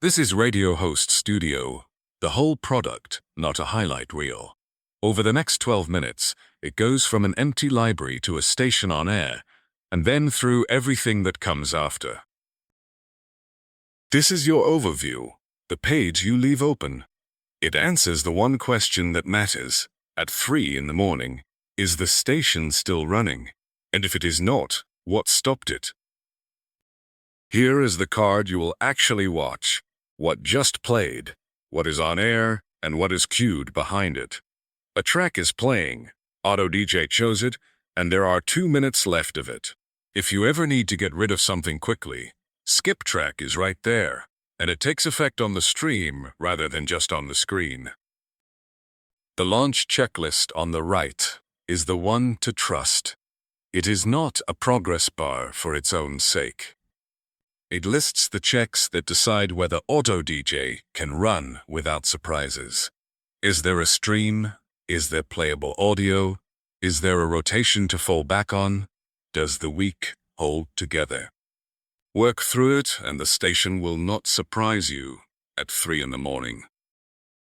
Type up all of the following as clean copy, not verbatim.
This is RadioHost Studio, the whole product, not a highlight reel. Over the next 12 minutes, it goes from an empty library to a station on air, and then through everything that comes after. This is your overview, the page you leave open. It answers the one question that matters. At 3 in the morning, is the station still running? And if it is not, what stopped it? Here is the card you will actually watch. What just played, what is on air, and what is queued behind it. A track is playing, Auto DJ chose it, and there are 2 minutes left of it. If you ever need to get rid of something quickly, skip track is right there, and it takes effect on the stream rather than just on the screen. The launch checklist on the right is the one to trust. It is not a progress bar for its own sake. It lists the checks that decide whether Auto DJ can run without surprises. Is there a stream? Is there playable audio? Is there a rotation to fall back on? Does the week hold together? Work through it and the station will not surprise you at 3 in the morning.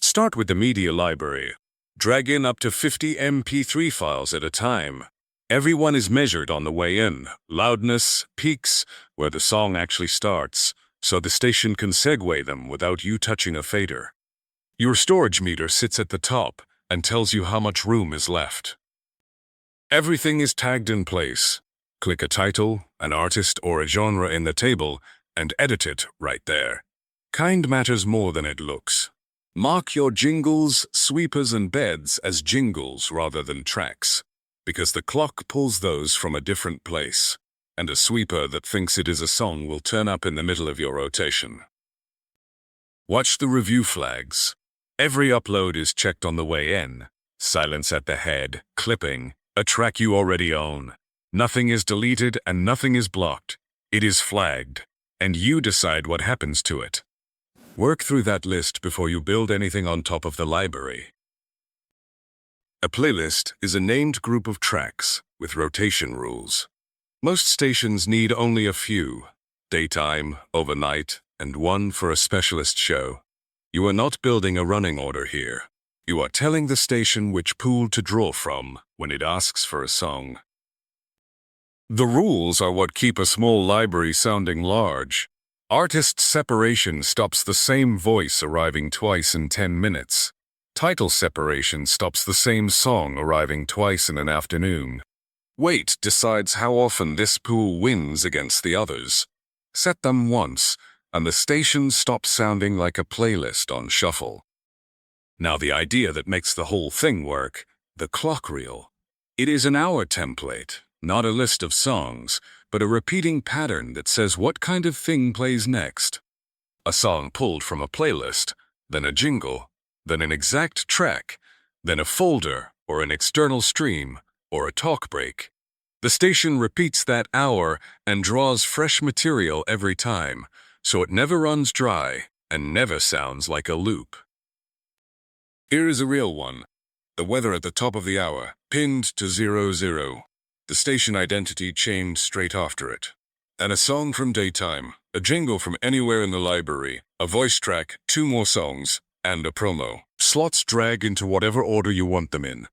Start with the media library. Drag in up to 50 MP3 files at a time. Everyone is measured on the way in, loudness, peaks, where the song actually starts, so the station can segue them without you touching a fader. Your storage meter sits at the top and tells you how much room is left. Everything is tagged in place. Click a title, an artist, or a genre in the table and edit it right there. Kind matters more than it looks. Mark your jingles, sweepers, and beds as jingles rather than tracks, because the clock pulls those from a different place, and a sweeper that thinks it is a song will turn up in the middle of your rotation. Watch the review flags. Every upload is checked on the way in. Silence at the head, clipping, a track you already own. Nothing is deleted and nothing is blocked. It is flagged, and you decide what happens to it. Work through that list before you build anything on top of the library. A playlist is a named group of tracks with rotation rules. Most stations need only a few: daytime, overnight, and one for a specialist show. You are not building a running order here. You are telling the station which pool to draw from when it asks for a song. The rules are what keep a small library sounding large. Artist separation stops the same voice arriving twice in 10 minutes. Title separation stops the same song arriving twice in an afternoon. Weight decides how often this pool wins against the others. Set them once, and the station stops sounding like a playlist on shuffle. Now the idea that makes the whole thing work, the clock reel. It is an hour template, not a list of songs, but a repeating pattern that says what kind of thing plays next. A song pulled from a playlist, then a jingle, then an exact track, then a folder or an external stream or a talk break. The station repeats that hour and draws fresh material every time, so it never runs dry and never sounds like a loop. Here is a real one. The weather at the top of the hour, pinned to 00. The station identity chained straight after it. And a song from daytime, a jingle from anywhere in the library, a voice track, 2 more songs, and a promo. Slots drag into whatever order you want them in.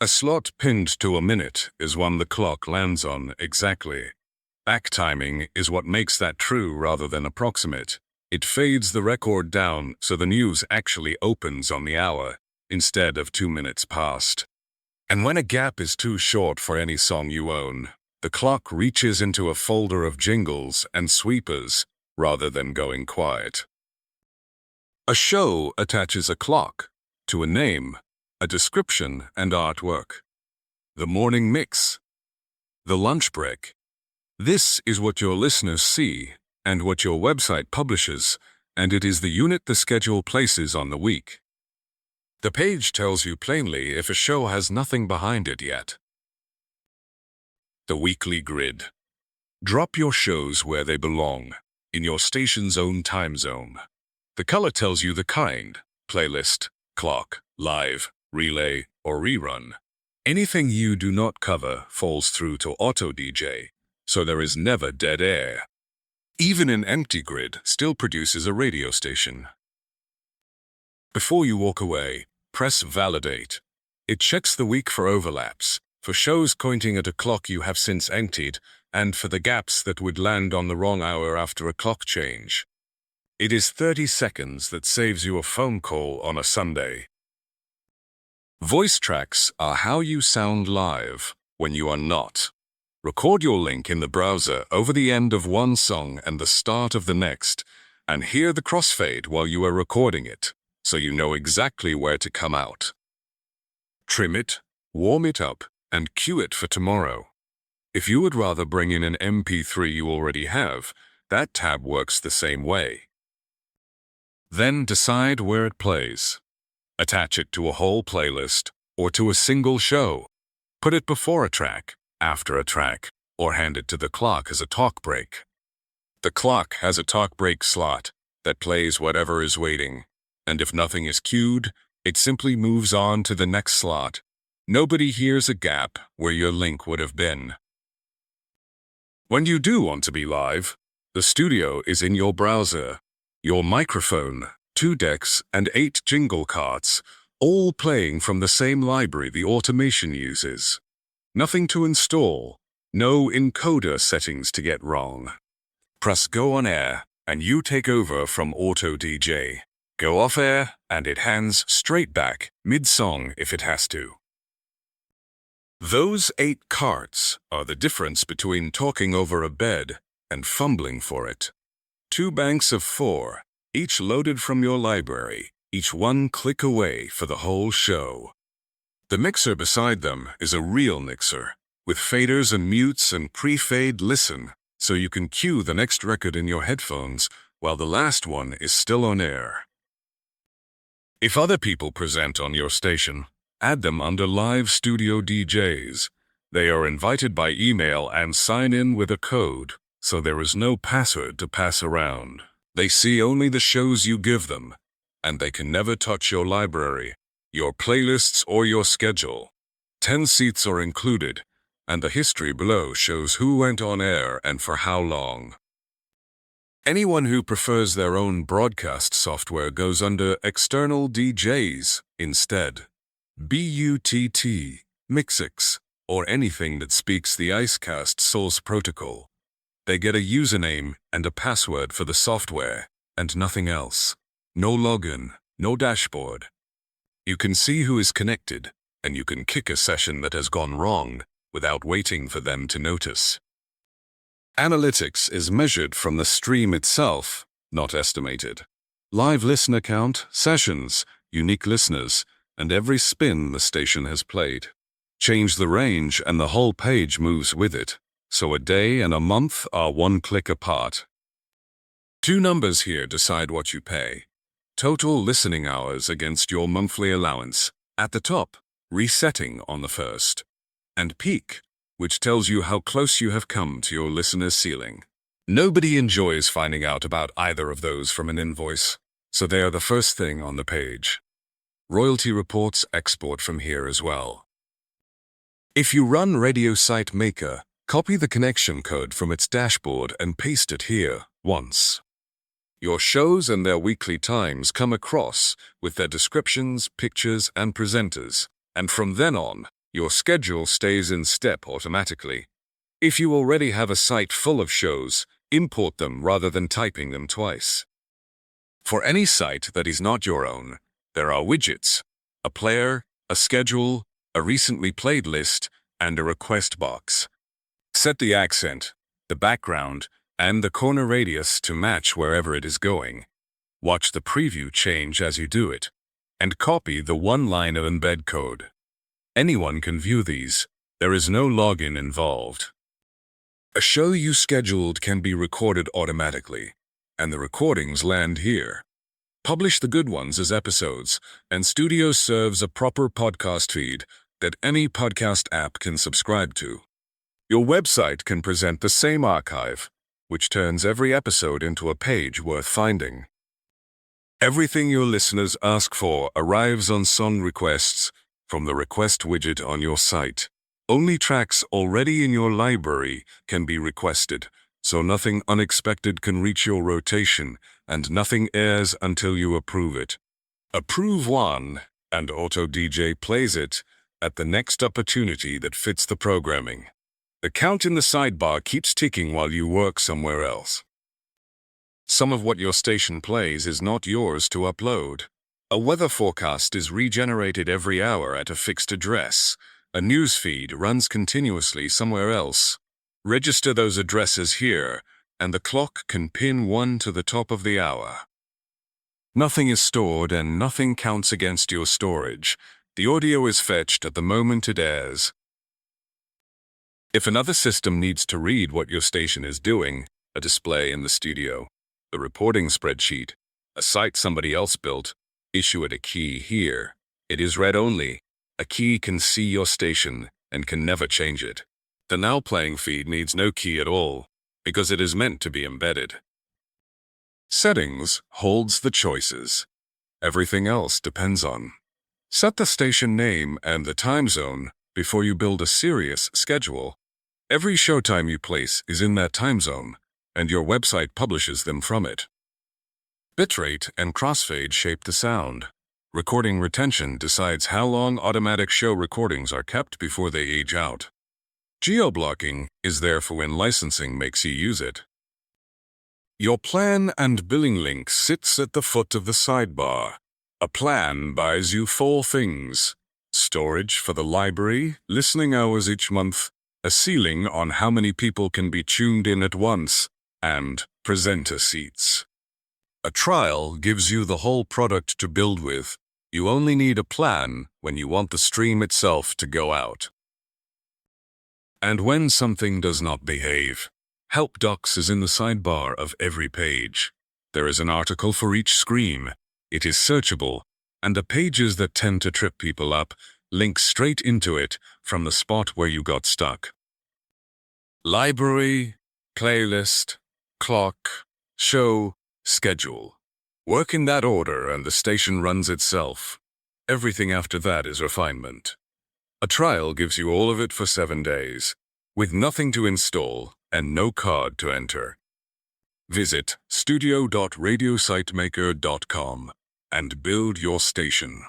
A slot pinned to a minute is one the clock lands on exactly. Back timing is what makes that true rather than approximate. It fades the record down so the news actually opens on the hour, instead of 2 minutes past. And when a gap is too short for any song you own, the clock reaches into a folder of jingles and sweepers rather than going quiet. A show attaches a clock to a name, a description, and artwork. The morning mix. The lunch break. This is what your listeners see and what your website publishes, and it is the unit the schedule places on the week. The page tells you plainly if a show has nothing behind it yet. The weekly grid. Drop your shows where they belong, in your station's own time zone. The color tells you the kind: playlist, clock, live, relay, or rerun. Anything you do not cover falls through to Auto DJ, so there is never dead air. Even an empty grid still produces a radio station. Before you walk away, press Validate. It checks the week for overlaps, for shows pointing at a clock you have since emptied, and for the gaps that would land on the wrong hour after a clock change. It is 30 seconds that saves you a phone call on a Sunday. Voice tracks are how you sound live when you are not. Record your link in the browser over the end of one song and the start of the next, and hear the crossfade while you are recording it, so you know exactly where to come out. Trim it, warm it up, and cue it for tomorrow. If you would rather bring in an MP3 you already have, that tab works the same way. Then decide where it plays. Attach it to a whole playlist or to a single show. Put it before a track, after a track, or hand it to the clock as a talk break. The clock has a talk break slot that plays whatever is waiting, and if nothing is queued, it simply moves on to the next slot. Nobody hears a gap where your link would have been. When you do want to be live, the studio is in your browser. Your microphone, 2 decks, and 8 jingle carts, all playing from the same library the automation uses. Nothing to install, no encoder settings to get wrong. Press Go on air, and you take over from Auto DJ. Go off air, and it hands straight back, mid-song if it has to. Those 8 carts are the difference between talking over a bed and fumbling for it. 2 banks of 4, each loaded from your library, each one click away for the whole show. The mixer beside them is a real mixer, with faders and mutes and pre-fade listen, so you can cue the next record in your headphones while the last one is still on air. If other people present on your station, add them under Live Studio DJs. They are invited by email and sign in with a code, so there is no password to pass around. They see only the shows you give them, and they can never touch your library, your playlists, or your schedule. 10 seats are included, and the history below shows who went on air and for how long. Anyone who prefers their own broadcast software goes under External DJs instead. BUTT, Mixxx, or anything that speaks the Icecast source protocol. They get a username and a password for the software, and nothing else. No login, no dashboard. You can see who is connected, and you can kick a session that has gone wrong without waiting for them to notice. Analytics is measured from the stream itself, not estimated. Live listener count, sessions, unique listeners, and every spin the station has played. Change the range and the whole page moves with it, so a day and a month are one click apart. 2 numbers here decide what you pay. Total listening hours against your monthly allowance, at the top, resetting on the first, and peak, which tells you how close you have come to your listener's ceiling. Nobody enjoys finding out about either of those from an invoice, so they are the first thing on the page. Royalty reports export from here as well. If you run Radio Site Maker, copy the connection code from its dashboard and paste it here once. Your shows and their weekly times come across with their descriptions, pictures, and presenters, and from then on, your schedule stays in step automatically. If you already have a site full of shows, import them rather than typing them twice. For any site that is not your own, there are widgets, a player, a schedule, a recently played list, and a request box. Set the accent, the background, and the corner radius to match wherever it is going. Watch the preview change as you do it, and copy the one line of embed code. Anyone can view these. There is no login involved. A show you scheduled can be recorded automatically, and the recordings land here. Publish the good ones as episodes, and Studio serves a proper podcast feed that any podcast app can subscribe to. Your website can present the same archive, which turns every episode into a page worth finding. Everything your listeners ask for arrives on song requests from the request widget on your site. Only tracks already in your library can be requested, so nothing unexpected can reach your rotation, and nothing airs until you approve it. Approve one, and Auto DJ plays it at the next opportunity that fits the programming. The count in the sidebar keeps ticking while you work somewhere else. Some of what your station plays is not yours to upload. A weather forecast is regenerated every hour at a fixed address. A news feed runs continuously somewhere else. Register those addresses here, and the clock can pin one to the top of the hour. Nothing is stored and nothing counts against your storage. The audio is fetched at the moment it airs. If another system needs to read what your station is doing, a display in the studio, a reporting spreadsheet, a site somebody else built, issue it a key here. It is read only. A key can see your station and can never change it. The now playing feed needs no key at all, because it is meant to be embedded. Settings holds the choices. Everything else depends on. Set the station name and the time zone before you build a serious schedule. Every showtime you place is in that time zone, and your website publishes them from it. Bitrate and crossfade shape the sound. Recording retention decides how long automatic show recordings are kept before they age out. Geo-blocking is there for when licensing makes you use it. Your plan and billing link sits at the foot of the sidebar. A plan buys you 4 things: storage for the library, listening hours each month, a ceiling on how many people can be tuned in at once, and presenter seats. A trial gives you the whole product to build with. You only need a plan when you want the stream itself to go out. And when something does not behave, Help Docs is in the sidebar of every page. There is an article for each screen. It is searchable, and the pages that tend to trip people up link straight into it from the spot where you got stuck. Library, playlist, clock, show, schedule. Work in that order and the station runs itself. Everything after that is refinement. A trial gives you all of it for 7 days, with nothing to install and no card to enter. Visit studio.radiositemaker.com and build your station.